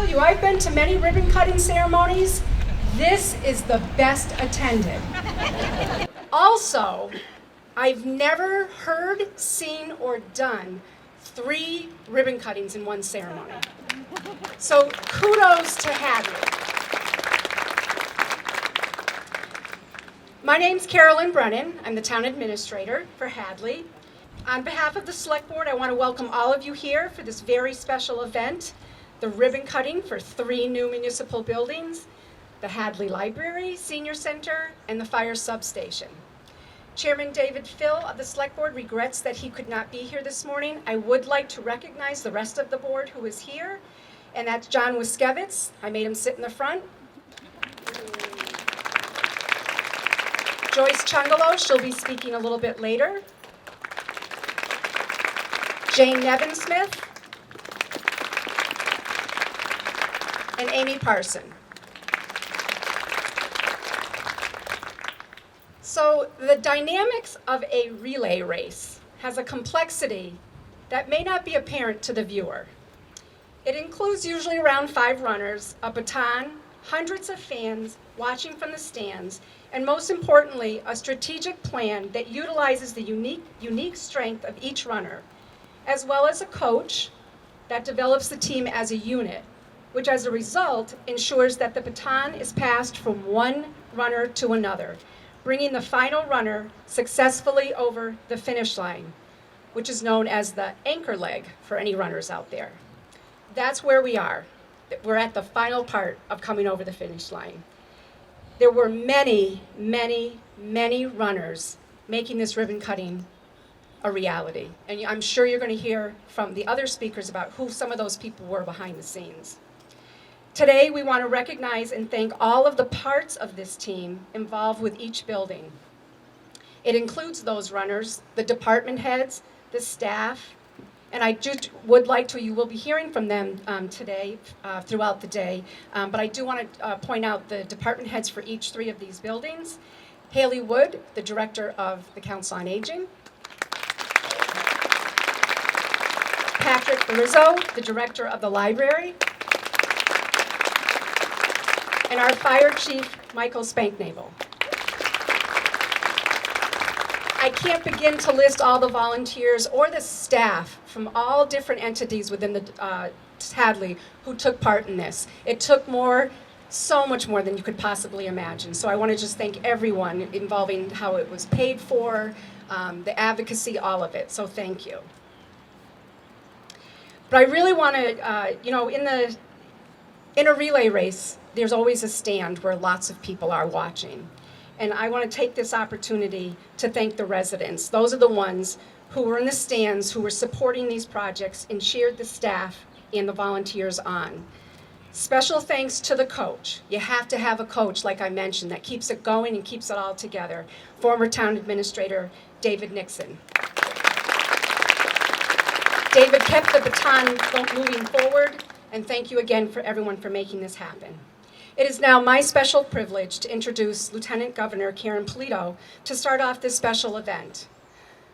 you, I've been to many ribbon cutting ceremonies. This is the best attended. Also, I've never heard, seen, or done 3 ribbon cuttings in one ceremony. So kudos to Hadley. My name's Carolyn Brennan. I'm the town administrator for Hadley. On behalf of the Select Board, I want to welcome all of you here for this very special event, the ribbon cutting for 3 new municipal buildings, the Hadley Library, Senior Center, and the fire substation. Chairman David Phil of the Select Board regrets that he could not be here this morning. I would like to recognize the rest of the board who is here, and that's John Wiskevitz. I made him sit in the front. Joyce Chungalo, she'll be speaking a little bit later. Jane Nevin-Smith. And Amy Parson. So the dynamics of a relay race has a complexity that may not be apparent to the viewer. It includes usually around 5 runners, a baton, hundreds of fans watching from the stands, and most importantly, a strategic plan that utilizes the unique strength of each runner, as well as a coach that develops the team as a unit, which as a result ensures that the baton is passed from one runner to another, bringing the final runner successfully over the finish line, which is known as the anchor leg for any runners out there. That's where we are. We're at the final part of coming over the finish line. There were many, many, many runners making this ribbon cutting a reality. And I'm sure you're going to hear from the other speakers about who some of those people were behind the scenes. Today, we want to recognize and thank all of the parts of this team involved with each building. It includes those runners, the department heads, the staff, and I would like to, you will be hearing from them today, throughout the day, but I do want to point out the department heads for each 3 of these buildings. Haley Wood, the director of the Council on Aging. Patrick Berizzo, the director of the library. And our fire chief, Michael Spanknavel. I can't begin to list all the volunteers or the staff from all different entities within the Hadley who took part in this. It took so much more than you could possibly imagine. So I want to just thank everyone involving how it was paid for, the advocacy, all of it. So thank you. But I really want to, in a relay race, there's always a stand where lots of people are watching. And I want to take this opportunity to thank the residents. Those are the ones who were in the stands, who were supporting these projects and cheered the staff and the volunteers on. Special thanks to the coach. You have to have a coach, like I mentioned, that keeps it going and keeps it all together. Former town administrator, David Nixon. David kept the baton moving forward, and thank you again for everyone for making this happen. It is now my special privilege to introduce Lieutenant Governor Karen Polito to start off this special event.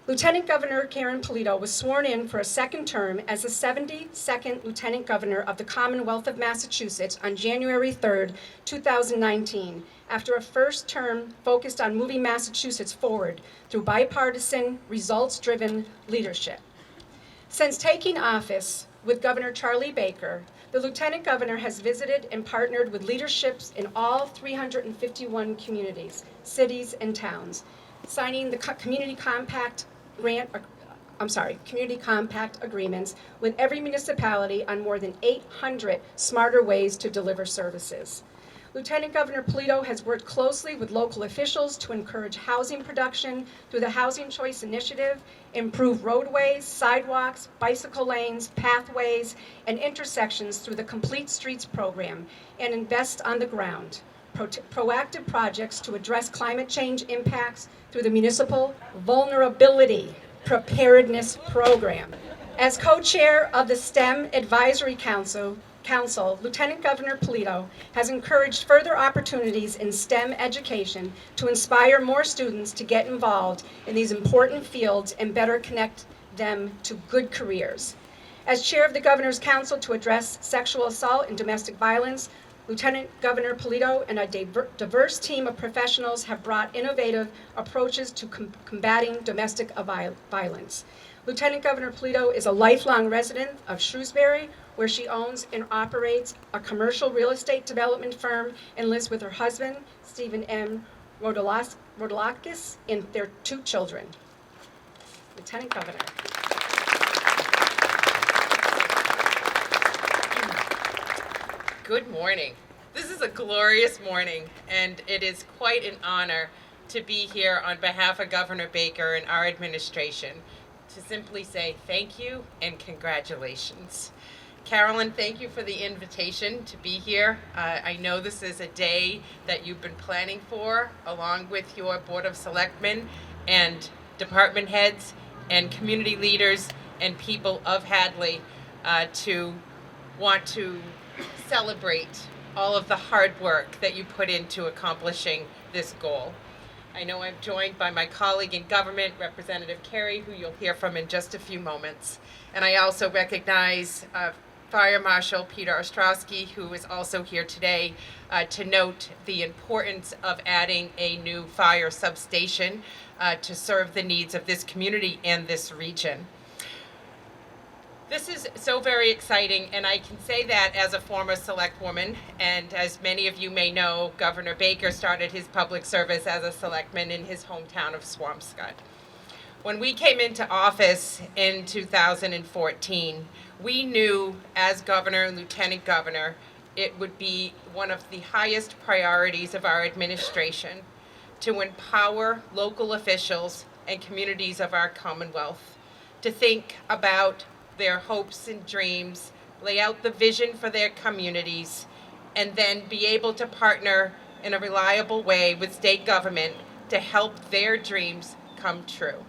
Lieutenant Governor Karen Polito was sworn in for a 2nd term as the 72nd Lieutenant Governor of the Commonwealth of Massachusetts on January 3rd, 2019, after a first term focused on moving Massachusetts forward through bipartisan, results-driven leadership. Since taking office with Governor Charlie Baker, the Lieutenant Governor has visited and partnered with leaderships in all 351 communities, cities, and towns, signing the Community Compact agreements with every municipality on more than 800 smarter ways to deliver services. Lieutenant Governor Polito has worked closely with local officials to encourage housing production through the Housing Choice Initiative, improve roadways, sidewalks, bicycle lanes, pathways, and intersections through the Complete Streets program, and invest on the ground. Proactive projects to address climate change impacts through the Municipal Vulnerability Preparedness Program. As co-chair of the STEM Advisory Council, Lieutenant Governor Polito has encouraged further opportunities in STEM education to inspire more students to get involved in these important fields and better connect them to good careers. As chair of the Governor's Council to address sexual assault and domestic violence, Lieutenant Governor Polito and a diverse team of professionals have brought innovative approaches to combating domestic violence. Lieutenant Governor Polito is a lifelong resident of Shrewsbury, where she owns and operates a commercial real estate development firm and lives with her husband, Stephen M. Rodolakis, and their 2 children. Lieutenant Governor. Good morning. This is a glorious morning, and it is quite an honor to be here on behalf of Governor Baker and our administration to simply say thank you and congratulations. Carolyn, thank you for the invitation to be here. I know this is a day that you've been planning for, along with your Board of Selectmen and department heads and community leaders and people of Hadley to want to celebrate all of the hard work that you put into accomplishing this goal. I know I'm joined by my colleague in government, Representative Carey, who you'll hear from in just a few moments. And I also recognize Fire Marshal Peter Ostrowski, who is also here today to note the importance of adding a new fire substation to serve the needs of this community and this region. This is so very exciting, and I can say that as a former select woman, and as many of you may know, Governor Baker started his public service as a selectman in his hometown of Swampscott. When we came into office in 2014, we knew as governor and lieutenant governor, it would be one of the highest priorities of our administration to empower local officials and communities of our Commonwealth to think about their hopes and dreams, lay out the vision for their communities, and then be able to partner in a reliable way with state government to help their dreams come true.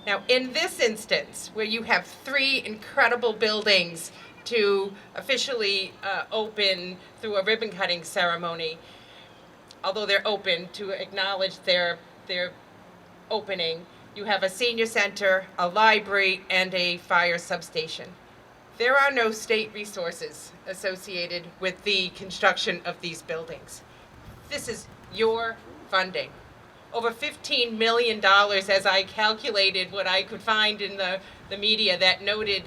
Now, in this instance, where you have 3 incredible buildings to officially open through a ribbon cutting ceremony, although they're open to acknowledge their opening, you have a senior center, a library, and a fire substation. There are no state resources associated with the construction of these buildings. This is your funding. Over $15 million, as I calculated what I could find in the media that noted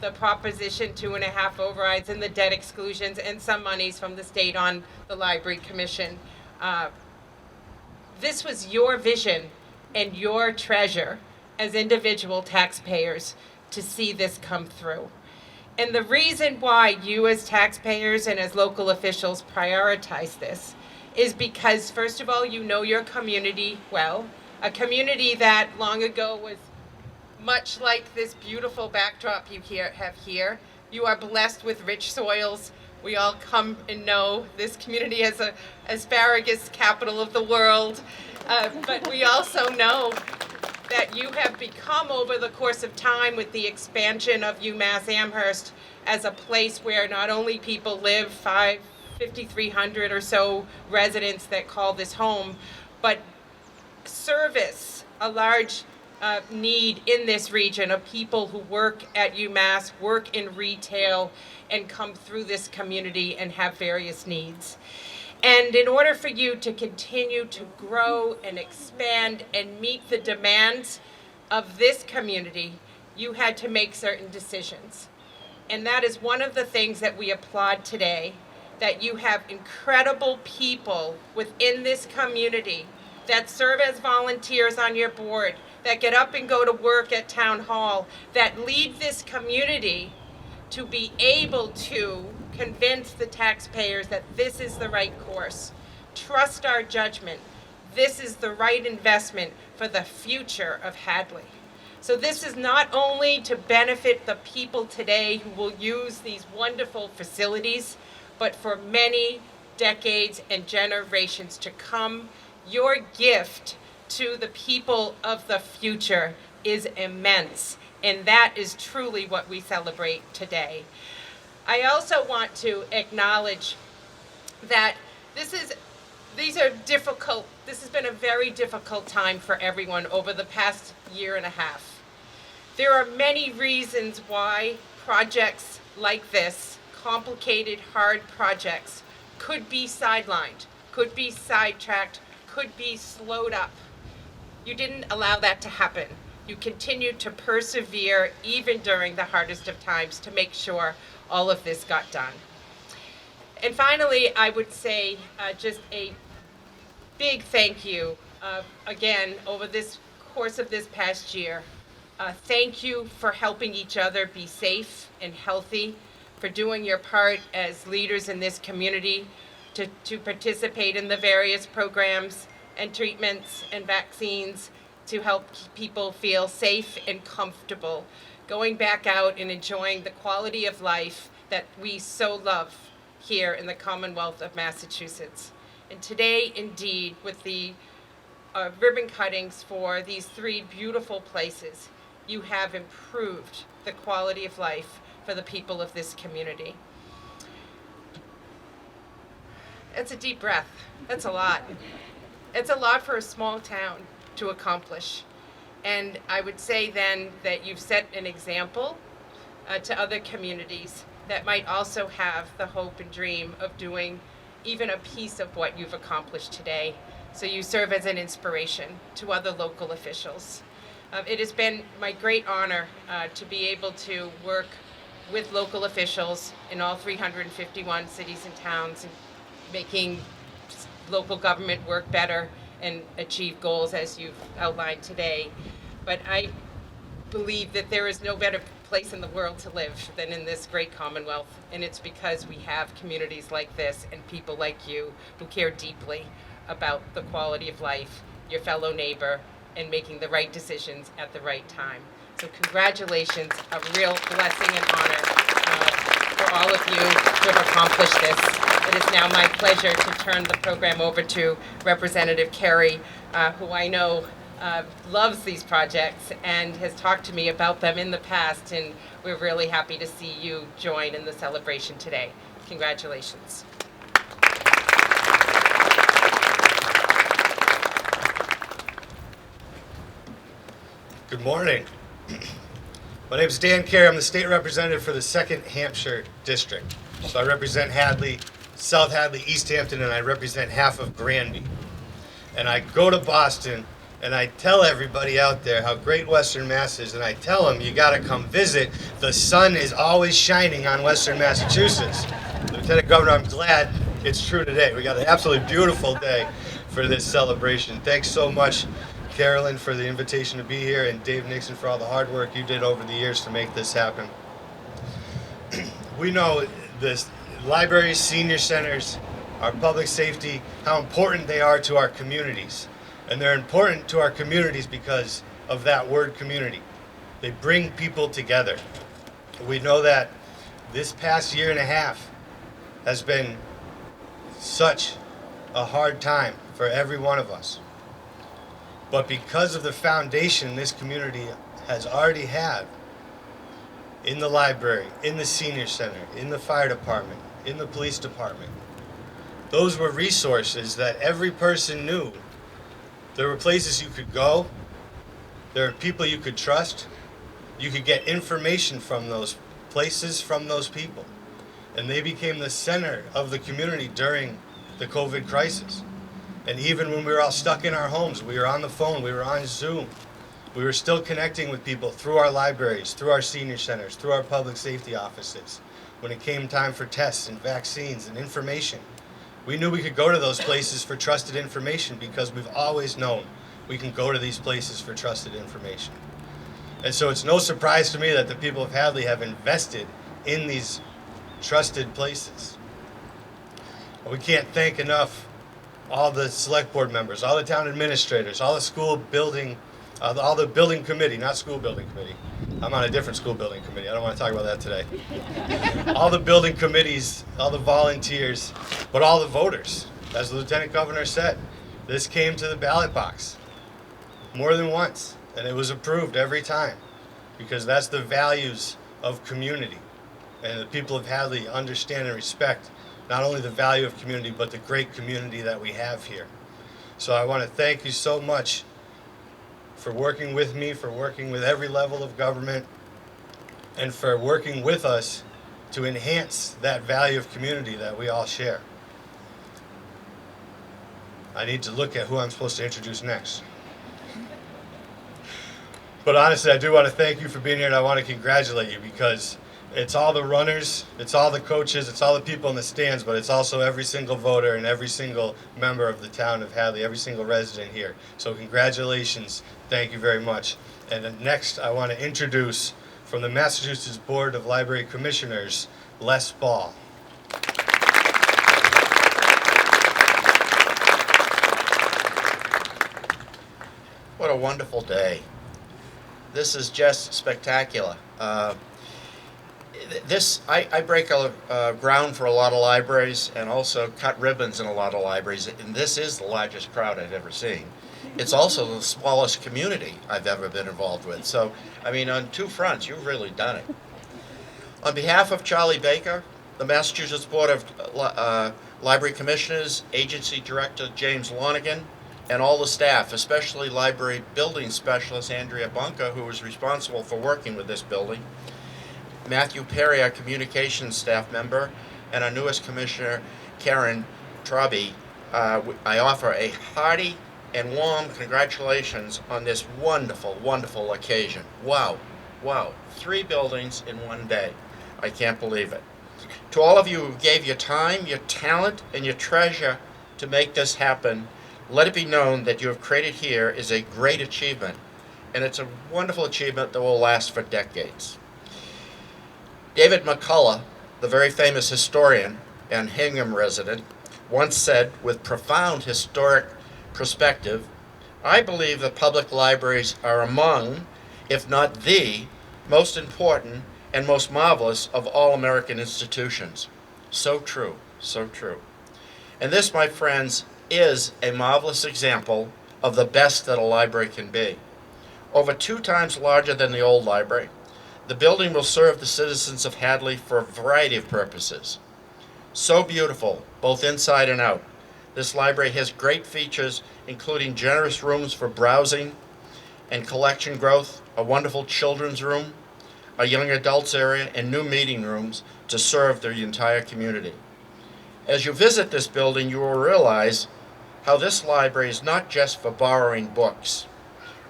the Proposition 2.5 overrides and the debt exclusions and some monies from the state on the Library Commission. This was your vision and your treasure as individual taxpayers to see this come through. And the reason why you as taxpayers and as local officials prioritize this is because, first of all, you know your community well, a community that long ago was much like this beautiful backdrop you have here. You are blessed with rich soils. We all come and know this community as a asparagus capital of the world. But we also know that you have become, over the course of time, with the expansion of UMass Amherst, as a place where not only people live, 5,300 or so residents that call this home, but service a large need in this region of people who work at UMass, work in retail, and come through this community and have various needs. And in order for you to continue to grow and expand and meet the demands of this community, you had to make certain decisions. And that is one of the things that we applaud today, that you have incredible people within this community that serve as volunteers on your board, that get up and go to work at Town Hall, that lead this community to be able to convince the taxpayers that this is the right course. Trust our judgment. This is the right investment for the future of Hadley. So this is not only to benefit the people today who will use these wonderful facilities, but for many decades and generations to come. Your gift to the people of the future is immense, and that is truly what we celebrate today. I also want to acknowledge that this has been a very difficult time for everyone over the past year and a half. There are many reasons why projects like this, complicated, hard projects, could be sidelined, could be sidetracked, could be slowed up. You didn't allow that to happen. You continued to persevere even during the hardest of times to make sure all of this got done. And finally, I would say just a big thank you again over this course of this past year. Thank you for helping each other be safe and healthy, for doing your part as leaders in this community to participate in the various programs and treatments and vaccines to help people feel safe and comfortable, going back out and enjoying the quality of life that we so love here in the Commonwealth of Massachusetts. And today, indeed, with the ribbon cuttings for these 3 beautiful places, you have improved the quality of life for the people of this community. It's a deep breath. That's a lot. It's a lot for a small town to accomplish. And I would say then that you've set an example to other communities that might also have the hope and dream of doing even a piece of what you've accomplished today. So you serve as an inspiration to other local officials. It has been my great honor to be able to work with local officials in all 351 cities and towns, and making local government work better and achieve goals as you've outlined today. But I believe that there is no better place in the world to live than in this great Commonwealth, and it's because we have communities like this and people like you who care deeply about the quality of life, your fellow neighbor, and making the right decisions at the right time. So congratulations, a real blessing and honor for all of you to have accomplished this. It is now my pleasure to turn the program over to Representative Carey, who I know loves these projects and has talked to me about them in the past, and we're really happy to see you join in the celebration today. Congratulations. Good morning. My name is Dan Carey. I'm the state representative for the 2nd Hampshire District. So I represent Hadley, South Hadley, East Hampton, and I represent half of Granby. And I go to Boston and I tell everybody out there how great Western Mass is, and I tell them you got to come visit. The sun is always shining on Western Massachusetts. Lieutenant Governor, I'm glad it's true today. We got an absolutely beautiful day for this celebration. Thanks so much, Carolyn, for the invitation to be here, and Dave Nixon for all the hard work you did over the years to make this happen. We know this libraries, senior centers, our public safety, how important they are to our communities. And they're important to our communities because of that word community. They bring people together. We know that this past year and a half has been such a hard time for every one of us. But because of the foundation this community has already had in the library, in the senior center, in the fire department, in the police department, those were resources that every person knew. There were places you could go. There are people you could trust. You could get information from those places, from those people. And they became the center of the community during the COVID crisis. And even when we were all stuck in our homes, we were on the phone, we were on Zoom. We were still connecting with people through our libraries, through our senior centers, through our public safety offices. When it came time for tests and vaccines and information, we knew we could go to those places for trusted information because we've always known we can go to these places for trusted information. And so it's no surprise to me that the people of Hadley have invested in these trusted places. We can't thank enough all the select board members, all the town administrators, all the school building, all the building committee, not school building committee. I'm on a different school building committee. I don't want to talk about that today. All the building committees, all the volunteers, but all the voters. As the Lieutenant Governor said, this came to the ballot box more than once, and it was approved every time because that's the values of community. And the people of Hadley understand and respect not only the value of community, but the great community that we have here. So I want to thank you so much for working with me, for working with every level of government, and for working with us to enhance that value of community that we all share. I need to look at who I'm supposed to introduce next. But honestly, I do want to thank you for being here, and I want to congratulate you, because it's all the runners, it's all the coaches, it's all the people in the stands, but it's also every single voter and every single member of the town of Hadley, every single resident here. So congratulations, thank you very much. And then next, I want to introduce from the Massachusetts Board of Library Commissioners, Les Ball. What a wonderful day. This is just spectacular. I break ground for a lot of libraries and also cut ribbons in a lot of libraries, and this is the largest crowd I've ever seen. It's also the smallest community I've ever been involved with. So, I mean, on two fronts, you've really done it. On behalf of Charlie Baker, the Massachusetts Board of Library Commissioners, Agency Director James Lonigan, and all the staff, especially Library Building Specialist Andrea Bunker, who was responsible for working with this building, Matthew Perry, our communications staff member, and our newest commissioner, Karen Traube, I offer a hearty and warm congratulations on this wonderful, wonderful occasion. Wow, wow, 3 buildings in one day. I can't believe it. To all of you who gave your time, your talent, and your treasure to make this happen, let it be known that you have created here is a great achievement, and it's a wonderful achievement that will last for decades. David McCullough, the very famous historian and Hingham resident, once said with profound historic perspective, "I believe that public libraries are among, if not the, most important and most marvelous of all American institutions." So true, so true. And this, my friends, is a marvelous example of the best that a library can be. Over 2 times larger than the old library, the building will serve the citizens of Hadley for a variety of purposes. So beautiful, both inside and out. This library has great features, including generous rooms for browsing and collection growth, a wonderful children's room, a young adults area, and new meeting rooms to serve the entire community. As you visit this building, you will realize how this library is not just for borrowing books.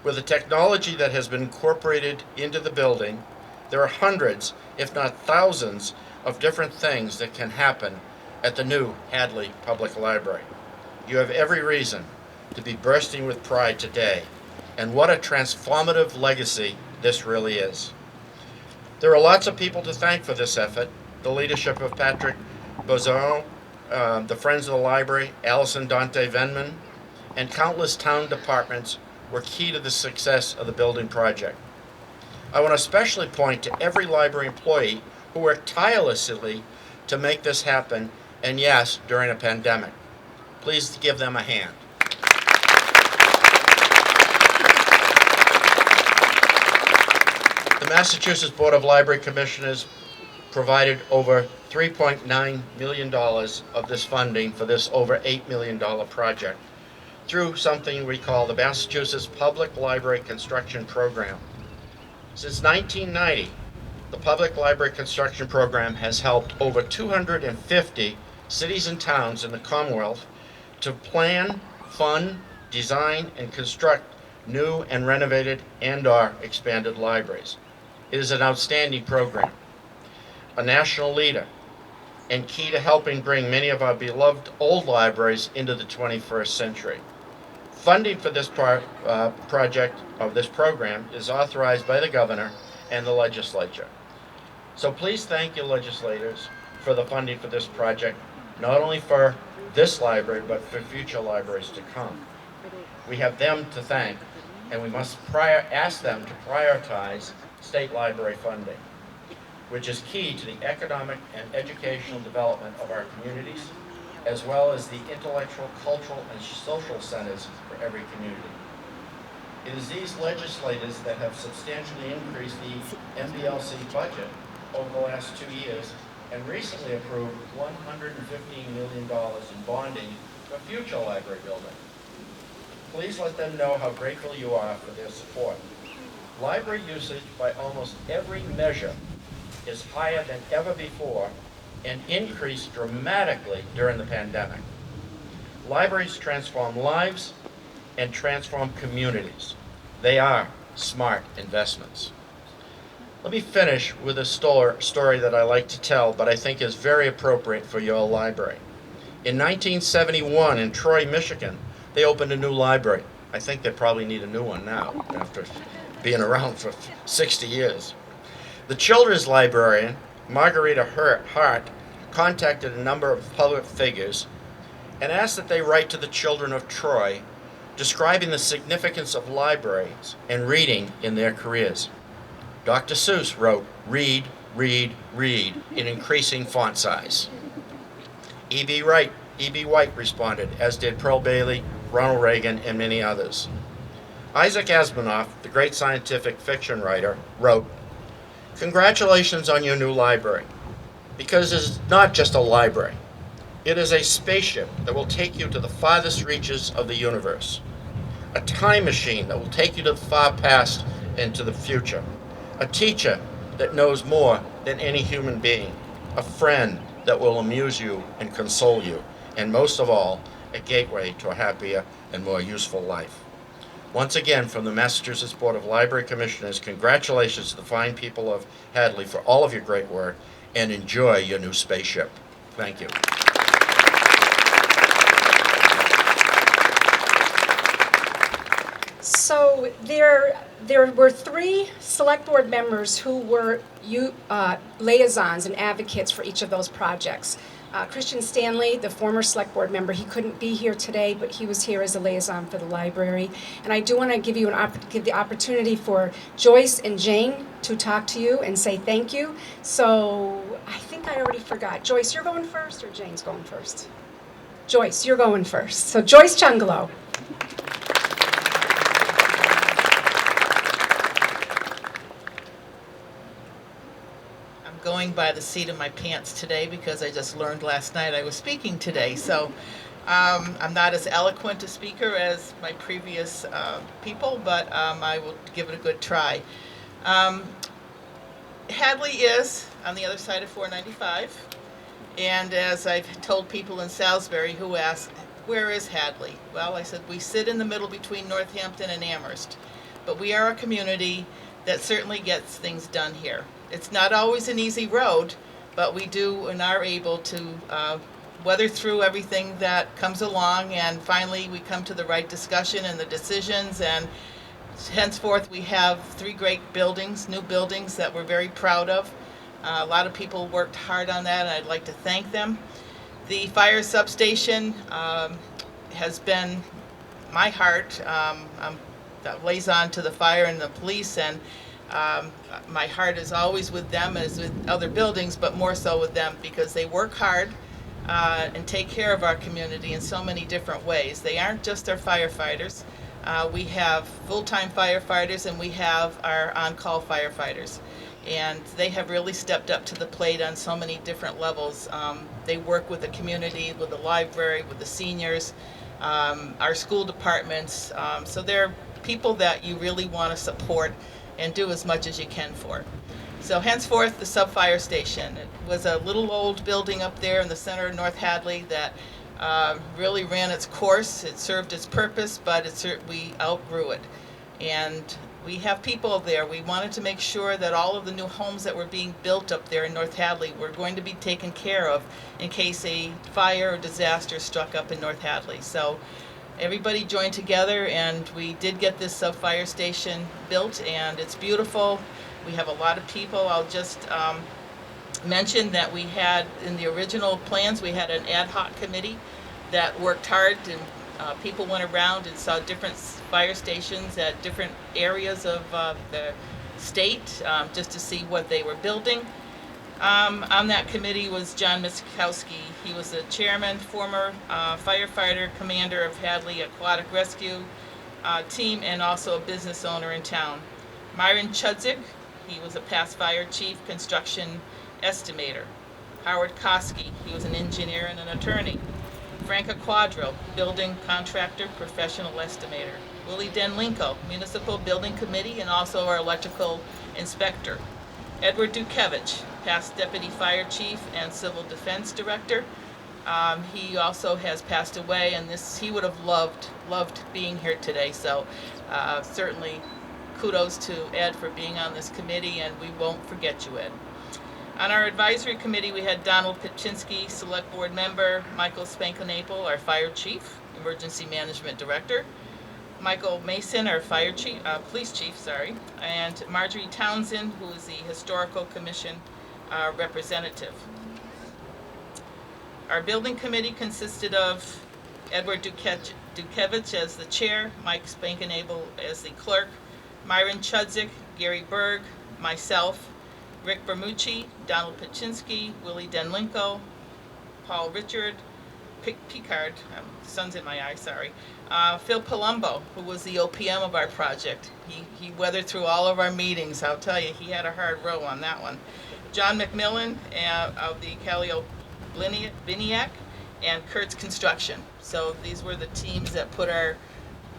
With the technology that has been incorporated into the building, there are hundreds, if not thousands, of different things that can happen at the new Hadley Public Library. You have every reason to be bursting with pride today, and what a transformative legacy this really is. There are lots of people to thank for this effort: the leadership of Patrick Bozaro, the Friends of the Library, Allison Dante Venman, and countless town departments were key to the success of the building project. I want to especially point to every library employee who worked tirelessly to make this happen, and yes, during a pandemic. Please give them a hand. The Massachusetts Board of Library Commissioners provided over $3.9 million of this funding for this over $8 million project through something we call the Massachusetts Public Library Construction Program. Since 1990, the Public Library Construction Program has helped over 250 cities and towns in the Commonwealth to plan, fund, design, and construct new and renovated and/or expanded libraries. It is an outstanding program, a national leader, and key to helping bring many of our beloved old libraries into the 21st century. Funding for this project of this program is authorized by the governor and the legislature. So please thank your legislators for the funding for this project, not only for this library, but for future libraries to come. We have them to thank, and we must ask them to prioritize state library funding, which is key to the economic and educational development of our communities, as well as the intellectual, cultural, and social centers for every community. It is these legislators that have substantially increased the MBLC budget over the last 2 years and recently approved $115 million in bonding for future library building. Please let them know how grateful you are for their support. Library usage by almost every measure is higher than ever before and increased dramatically during the pandemic. Libraries transform lives and transform communities. They are smart investments. Let me finish with a story that I like to tell, but I think is very appropriate for your library. In 1971 in Troy, Michigan, they opened a new library. I think they probably need a new one now after being around for 60 years. The children's librarian, Margarita Hart, contacted a number of public figures and asked that they write to the children of Troy describing the significance of libraries and reading in their careers. Dr. Seuss wrote, "Read, read, read," in increasing font size. E.B. White responded, as did Pearl Bailey, Ronald Reagan, and many others. Isaac Asimov, the great scientific fiction writer, wrote, "Congratulations on your new library, because it is not just a library. It is a spaceship that will take you to the farthest reaches of the universe, a time machine that will take you to the far past and to the future, a teacher that knows more than any human being, a friend that will amuse you and console you, and most of all, a gateway to a happier and more useful life." Once again, from the Massachusetts Board of Library Commissioners, congratulations to the fine people of Hadley for all of your great work, and enjoy your new spaceship. Thank you. So there were 3 select board members who were liaisons and advocates for each of those projects. Christian Stanley, the former select board member, he couldn't be here today, but he was here as a liaison for the library. And I do want to give the opportunity for Joyce and Jane to talk to you and say thank you. So I think I already forgot. Joyce, you're going first, or Jane's going first? Joyce, you're going first. So Joyce Chungalo. Going by the seat of my pants today because I just learned last night I was speaking today. So I'm not as eloquent a speaker as my previous people, but I will give it a good try. Hadley is on the other side of 495, and as I've told people in Salisbury who ask, where is Hadley? Well, I said we sit in the middle between Northampton and Amherst, but we are a community that certainly gets things done here. It's not always an easy road, but we do and are able to weather through everything that comes along, and finally we come to the right discussion and the decisions, and henceforth we have 3 great buildings, new buildings that we're very proud of. A lot of people worked hard on that, and I'd like to thank them. The fire substation has been my heart. I'm the liaison to the fire and the police, and my heart is always with them as with other buildings, but more so with them because they work hard and take care of our community in so many different ways. They aren't just our firefighters. We have full-time firefighters, and we have our on-call firefighters. And they have really stepped up to the plate on so many different levels. They work with the community, with the library, with the seniors, our school departments. So they're people that you really want to support and do as much as you can for. So henceforth, the sub-fire station. It was a little old building up there in the center of North Hadley that really ran its course. It served its purpose, but we outgrew it. And we have people there. We wanted to make sure that all of the new homes that were being built up there in North Hadley were going to be taken care of in case a fire or disaster struck up in North Hadley. So everybody joined together, and we did get this sub-fire station built, and it's beautiful. We have a lot of people. I'll just mention that we had, in the original plans, we had an ad hoc committee that worked hard, and people went around and saw different fire stations at different areas of the state just to see what they were building. On that committee was John Miskowski. He was the chairman, former firefighter, commander of Hadley Aquatic Rescue team, and also a business owner in town. Myron Chudzik, he was a past fire chief, construction estimator. Howard Koski, he was an engineer and an attorney. Franca Quadro, building contractor, professional estimator. Willie Denlinko, municipal building committee, and also our electrical inspector. Edward Dukevich, past Deputy Fire Chief and Civil Defense Director. He also has passed away, and he would have loved being here today. So certainly kudos to Ed for being on this committee, and we won't forget you, Ed. On our advisory committee, we had Donald Pitchinsky, Select Board Member, Michael Spankonaple, our Fire Chief, Emergency Management Director, Michael Mason, our Police Chief, and Marjorie Townsend, who is the Historical Commission representative. Our building committee consisted of Edward Dukevich as the chair, Mike Spankonaple as the clerk, Myron Chudzik, Gary Berg, myself, Rick Bermucci, Donald Pitchinsky, Willie Denlinko, Paul Richard, Picard, sun's in my eye, sorry. Phil Palumbo, who was the OPM of our project. He weathered through all of our meetings. I'll tell you, he had a hard row on that one. John McMillan of the Callio Biniac and Kurtz Construction. So these were the teams that put our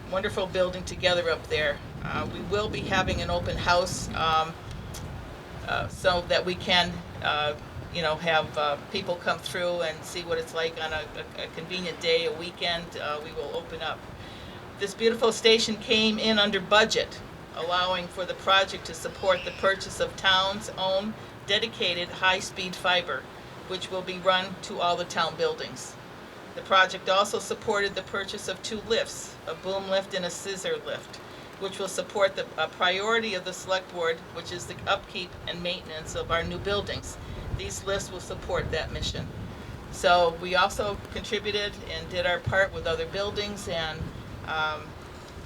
wonderful building together up there. We will be having an open house so that we can have people come through and see what it's like on a convenient day, a weekend. We will open up. This beautiful station came in under budget, allowing for the project to support the purchase of town's own dedicated high-speed fiber, which will be run to all the town buildings. The project also supported the purchase of 2 lifts, a boom lift and a scissor lift, which will support the priority of the Select Board, which is the upkeep and maintenance of our new buildings. These lifts will support that mission. So we also contributed and did our part with other buildings, and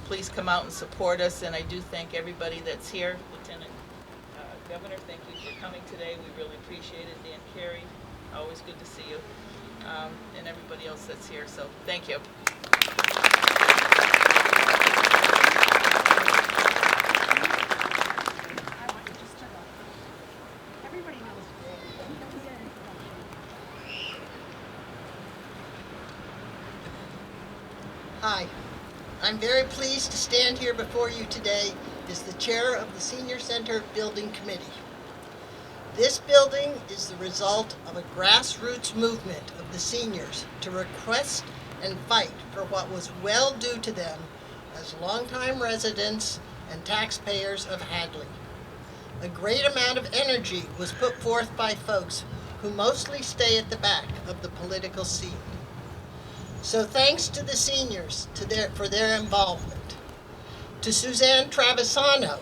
please come out and support us. And I do thank everybody that's here. Lieutenant Governor, thank you for coming today. We really appreciate it. Dan Carey, always good to see you. And everybody else that's here. So thank you. Hi, I'm very pleased to stand here before you today as the chair of the Senior Center Building Committee. This building is the result of a grassroots movement of the seniors to request and fight for what was well due to them as longtime residents and taxpayers of Hadley. A great amount of energy was put forth by folks who mostly stay at the back of the political scene. So thanks to the seniors for their involvement. To Suzanne Travisano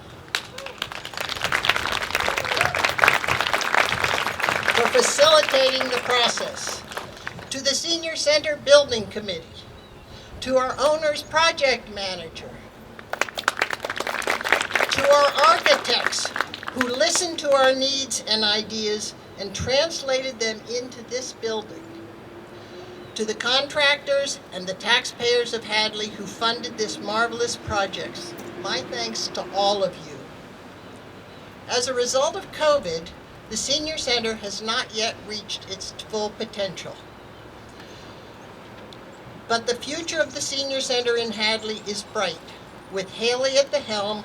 for facilitating the process. To the Senior Center Building Committee. To our owner's project manager. To our architects who listened to our needs and ideas and translated them into this building. To the contractors and the taxpayers of Hadley who funded this marvelous project, my thanks to all of you. As a result of COVID, the Senior Center has not yet reached its full potential. But the future of the Senior Center in Hadley is bright, with Haley at the helm,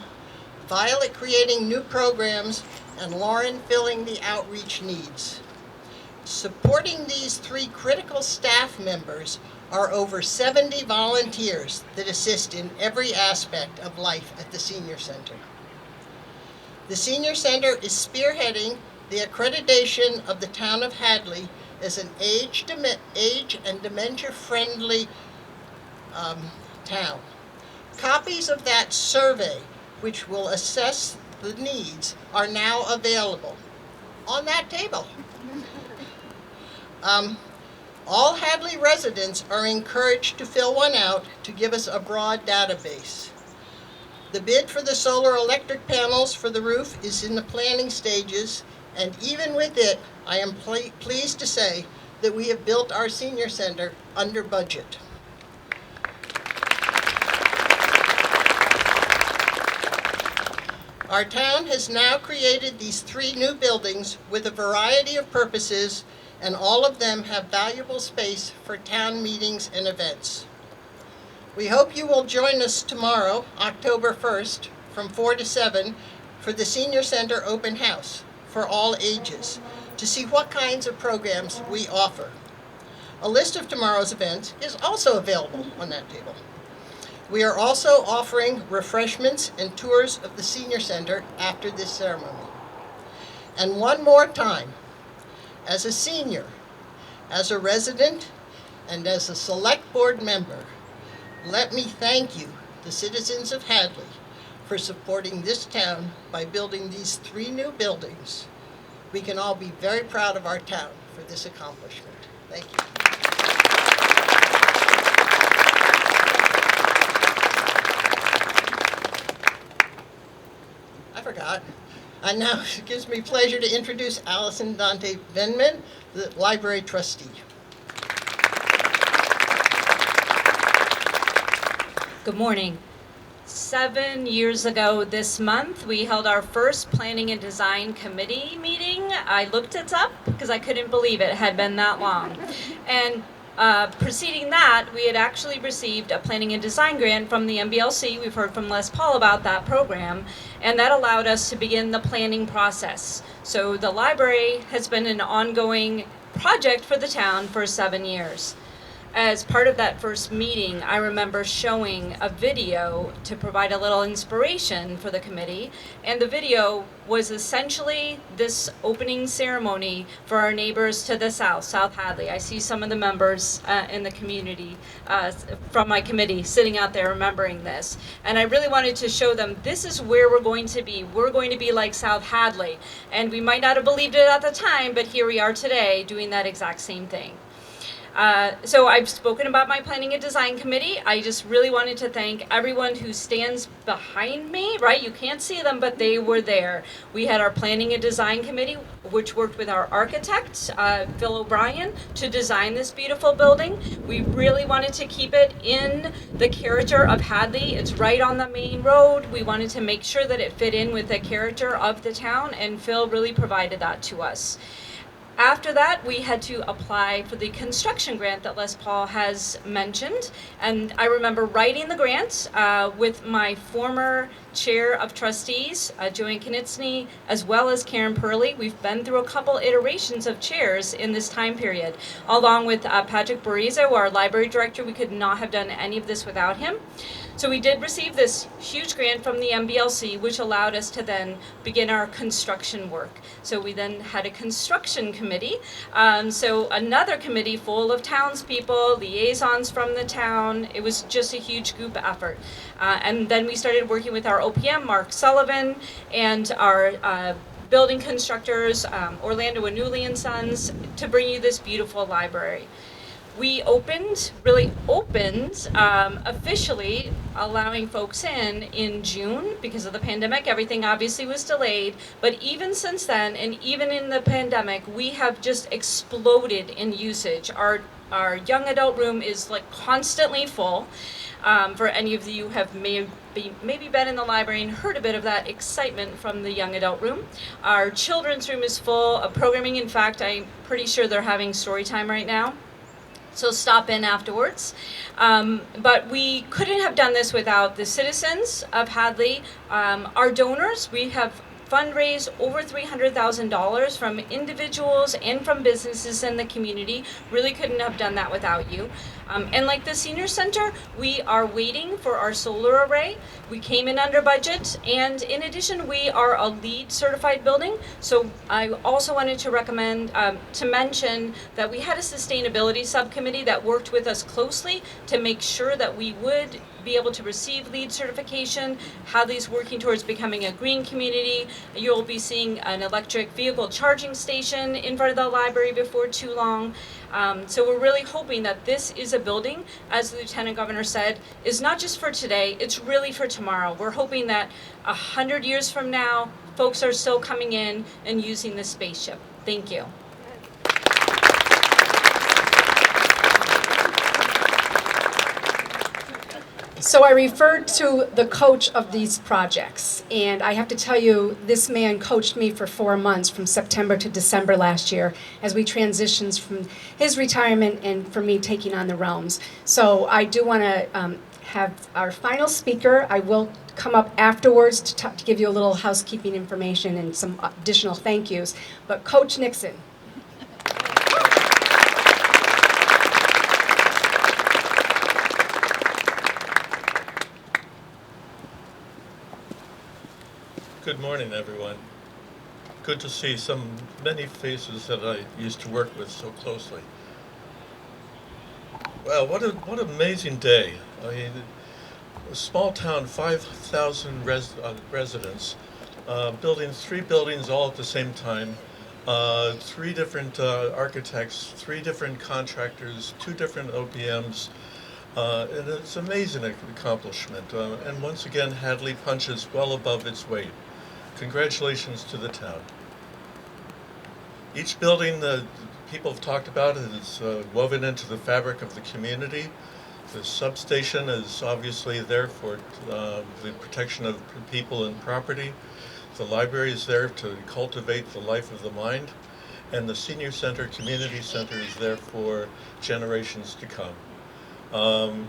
Violet creating new programs, and Lauren filling the outreach needs. Supporting these 3 critical staff members are over 70 volunteers that assist in every aspect of life at the Senior Center. The Senior Center is spearheading the accreditation of the town of Hadley as an age and dementia-friendly town. Copies of that survey, which will assess the needs, are now available on that table. All Hadley residents are encouraged to fill one out to give us a broad database. The bid for the solar electric panels for the roof is in the planning stages, and even with it, I am pleased to say that we have built our senior center under budget. Our town has now created these 3 new buildings with a variety of purposes, and all of them have valuable space for town meetings and events. We hope you will join us tomorrow, October 1st, from 4 to 7, for the Senior Center Open House, for all ages to see what kinds of programs we offer. A list of tomorrow's events is also available on that table. We are also offering refreshments and tours of the Senior Center after this ceremony. And one more time, as a senior, as a resident, and as a select board member, let me thank you, the citizens of Hadley, for supporting this town by building these 3 new buildings. We can all be very proud of our town for this accomplishment. Thank you. I forgot. And now it gives me pleasure to introduce Allison Dante Venman, the library trustee. Good morning. 7 years ago this month, we held our first Planning and Design Committee meeting. I looked it up because I couldn't believe it had been that long. And preceding that, we had actually received a Planning and Design grant from the MBLC. We've heard from Les Paul about that program, and that allowed us to begin the planning process. So the library has been an ongoing project for the town for 7 years. As part of that first meeting, I remember showing a video to provide a little inspiration for the committee, and the video was essentially this opening ceremony for our neighbors to the south, South Hadley. I see some of the members in the community from my committee sitting out there remembering this, and I really wanted to show them this is where we're going to be. We're going to be like South Hadley, and we might not have believed it at the time, but here we are today doing that exact same thing. So I've spoken about my Planning and Design Committee. I just really wanted to thank everyone who stands behind me, right? You can't see them, but they were there. We had our Planning and Design Committee, which worked with our architect, Phil O'Brien, to design this beautiful building. We really wanted to keep it in the character of Hadley. It's right on the main road. We wanted to make sure that it fit in with the character of the town, and Phil really provided that to us. After that, we had to apply for the construction grant that Les Paul has mentioned. And I remember writing the grant with my former chair of trustees, Joanne Knitsny, as well as Karen Purley. We've been through a couple iterations of chairs in this time period. Along with Patrick Barizo, our library director, we could not have done any of this without him. So we did receive this huge grant from the MBLC, which allowed us to then begin our construction work. So we then had a construction committee. So another committee full of townspeople, liaisons from the town. It was just a huge group effort. And then we started working with our OPM, Mark Sullivan, and our building constructors, Orlando and Newley and Sons, to bring you this beautiful library. We really opened officially, allowing folks in June because of the pandemic. Everything obviously was delayed, but even since then, and even in the pandemic, we have just exploded in usage. Our young adult room is like constantly full. For any of you who have maybe been in the library and heard a bit of that excitement from the young adult room. Our children's room is full of programming. In fact, I'm pretty sure they're having story time right now. So stop in afterwards. But we couldn't have done this without the citizens of Hadley, our donors. We have fundraised over $300,000 from individuals and from businesses in the community. Really couldn't have done that without you. And like the Senior Center, we are waiting for our solar array. We came in under budget, and in addition, we are a LEED certified building. So I also wanted to recommend, to mention that we had a sustainability subcommittee that worked with us closely to make sure that we would be able to receive LEED certification. Hadley's working towards becoming a green community. You'll be seeing an electric vehicle charging station in front of the library before too long. So we're really hoping that this is a building, as the Lieutenant Governor said, is not just for today, it's really for tomorrow. We're hoping that 100 years from now, folks are still coming in and using this spaceship. Thank you. So I referred to the coach of these projects, and I have to tell you, this man coached me for 4 months from September to December last year as we transitioned from his retirement and for me taking on the realms. So I do want to have our final speaker. I will come up afterwards to give you a little housekeeping information and some additional thank yous. But Coach Nixon. Good morning, everyone. Good to see many faces that I used to work with so closely. Well, what an amazing day. I mean, a small town, 5,000 residents, building 3 buildings all at the same time, 3 different architects, 3 different contractors, 2 different OPMs, and it's an amazing accomplishment. And once again, Hadley punches well above its weight. Congratulations to the town. Each building that people have talked about is woven into the fabric of the community. The substation is obviously there for the protection of people and property. The library is there to cultivate the life of the mind. And the senior center, community center, is there for generations to come.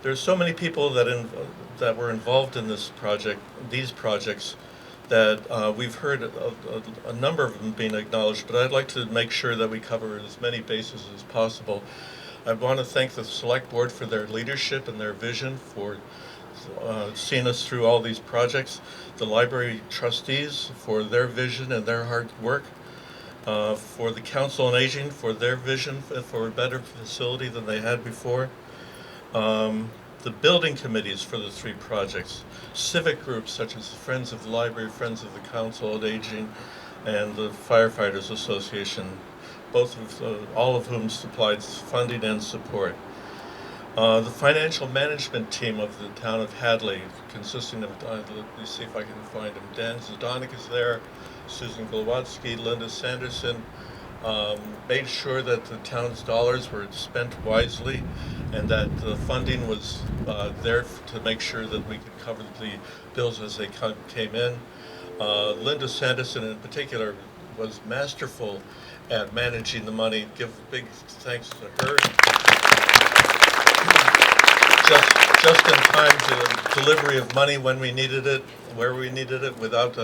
There's so many people that were involved in this project, these projects, that we've heard a number of them being acknowledged, but I'd like to make sure that we cover as many bases as possible. I want to thank the Select Board for their leadership and their vision for seeing us through all these projects, the library trustees for their vision and their hard work, for the Council on Aging for their vision for a better facility than they had before, the building committees for the 3 projects, civic groups such as Friends of the Library, Friends of the Council on Aging, and the Firefighters Association, all of whom supplied funding and support. The financial management team of the town of Hadley, consisting of, let me see if I can find him, Dan Zdonik is there, Susan Glowatsky, Linda Sanderson, made sure that the town's dollars were spent wisely and that the funding was there to make sure that we could cover the bills as they came in. Linda Sanderson in particular was masterful at managing the money. Give big thanks to her. Just in time to delivery of money when we needed it, where we needed it, without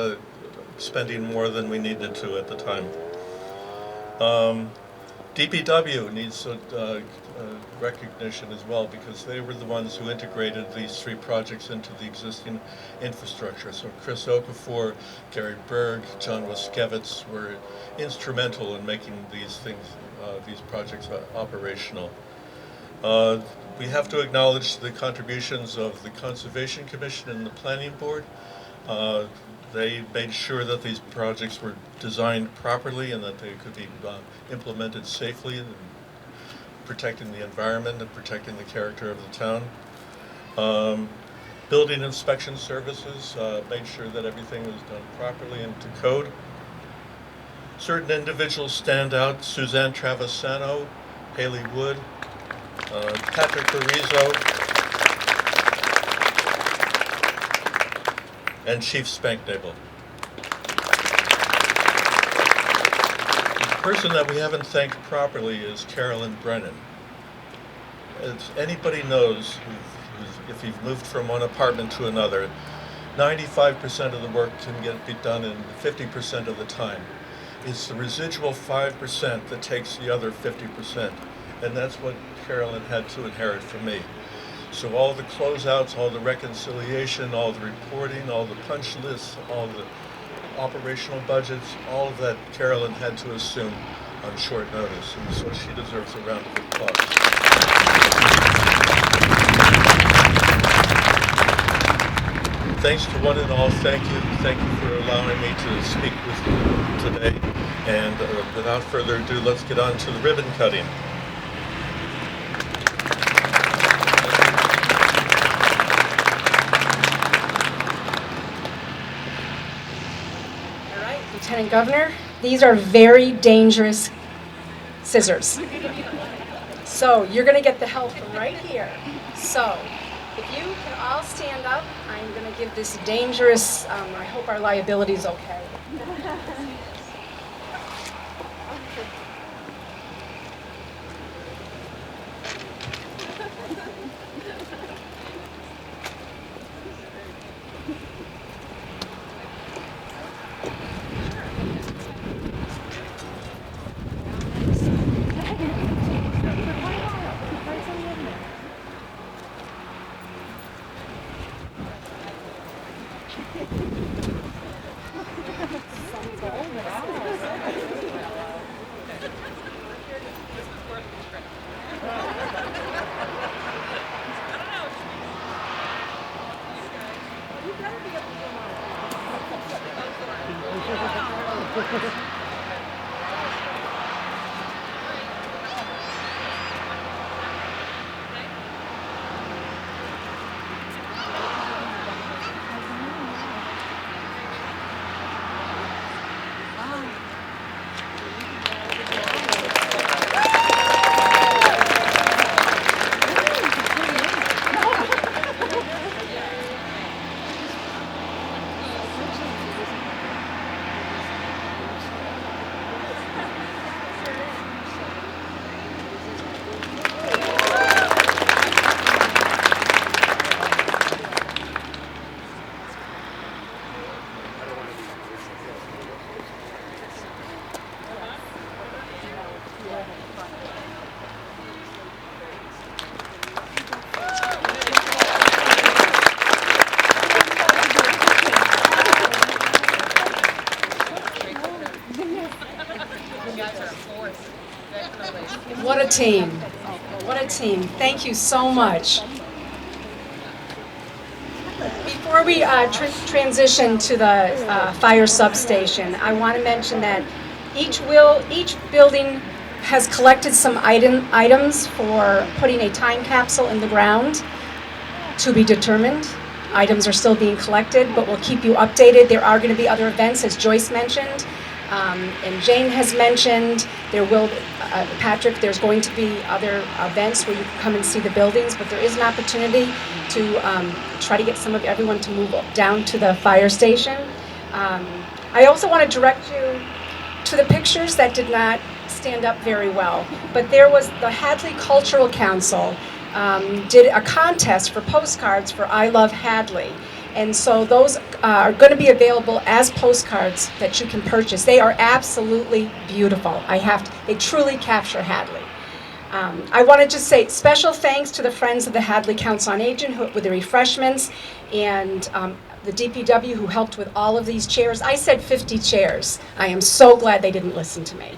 spending more than we needed to at the time. DPW needs recognition as well because they were the ones who integrated these 3 projects into the existing infrastructure. So Chris Okafor, Gary Berg, John Waskevitz were instrumental in making these projects operational. We have to acknowledge the contributions of the Conservation Commission and the Planning Board. They made sure that these projects were designed properly and that they could be implemented safely and protecting the environment and protecting the character of the town. Building inspection services made sure that everything was done properly and to code. Certain individuals stand out: Suzanne Travisano, Haley Wood, Patrick Carrizo, and Chief Spanknagel. The person that we haven't thanked properly is Carolyn Brennan. As anybody knows, if you've moved from one apartment to another, 95% of the work can be done in 50% of the time. It's the residual 5% that takes the other 50%, and that's what Carolyn had to inherit from me. So all the closeouts, all the reconciliation, all the reporting, all the punch lists, all the operational budgets, all of that Carolyn had to assume on short notice, and so she deserves a round of applause. Thanks to one and all, thank you. Thank you for allowing me to speak with you today. And without further ado, let's get on to the ribbon cutting. Lieutenant Governor, these are very dangerous scissors. So you're going to get the help from right here. So if you can all stand up, I'm going to give this dangerous, I hope our liability is okay. What a team. What a team. Thank you so much. Before we transition to the fire substation, I want to mention that each building has collected some items for putting a time capsule in the ground to be determined. Items are still being collected, but we'll keep you updated. There are going to be other events, as Joyce mentioned, and Jane has mentioned. Patrick, there's going to be other events where you can come and see the buildings, but there is an opportunity to try to get everyone to move down to the fire station. I also want to direct you to the pictures that did not stand up very well, but there was the Hadley Cultural Council did a contest for postcards for I Love Hadley. And so those are going to be available as postcards that you can purchase. They are absolutely beautiful. They truly capture Hadley. I want to just say special thanks to the Friends of the Hadley Council on Aging with the refreshments, and the DPW who helped with all of these chairs. I said 50 chairs. I am so glad they didn't listen to me.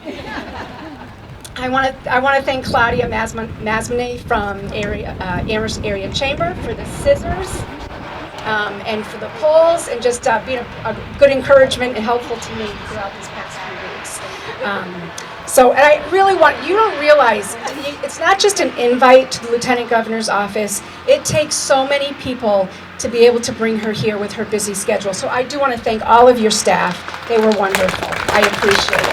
I want to thank Claudia Masmane from Amherst Area Chamber for the scissors. And for the polls, and just being a good encouragement and helpful to me throughout these past few weeks. And I really you don't realize, it's not just an invite to the Lieutenant Governor's office. It takes so many people to be able to bring her here with her busy schedule. So I do want to thank all of your staff. They were wonderful. I appreciate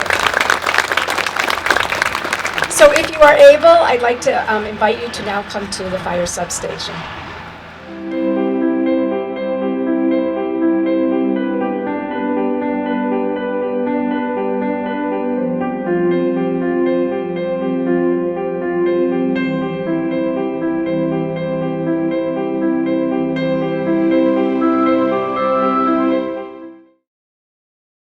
it. So if you are able, I'd like to invite you to now come to the fire substation.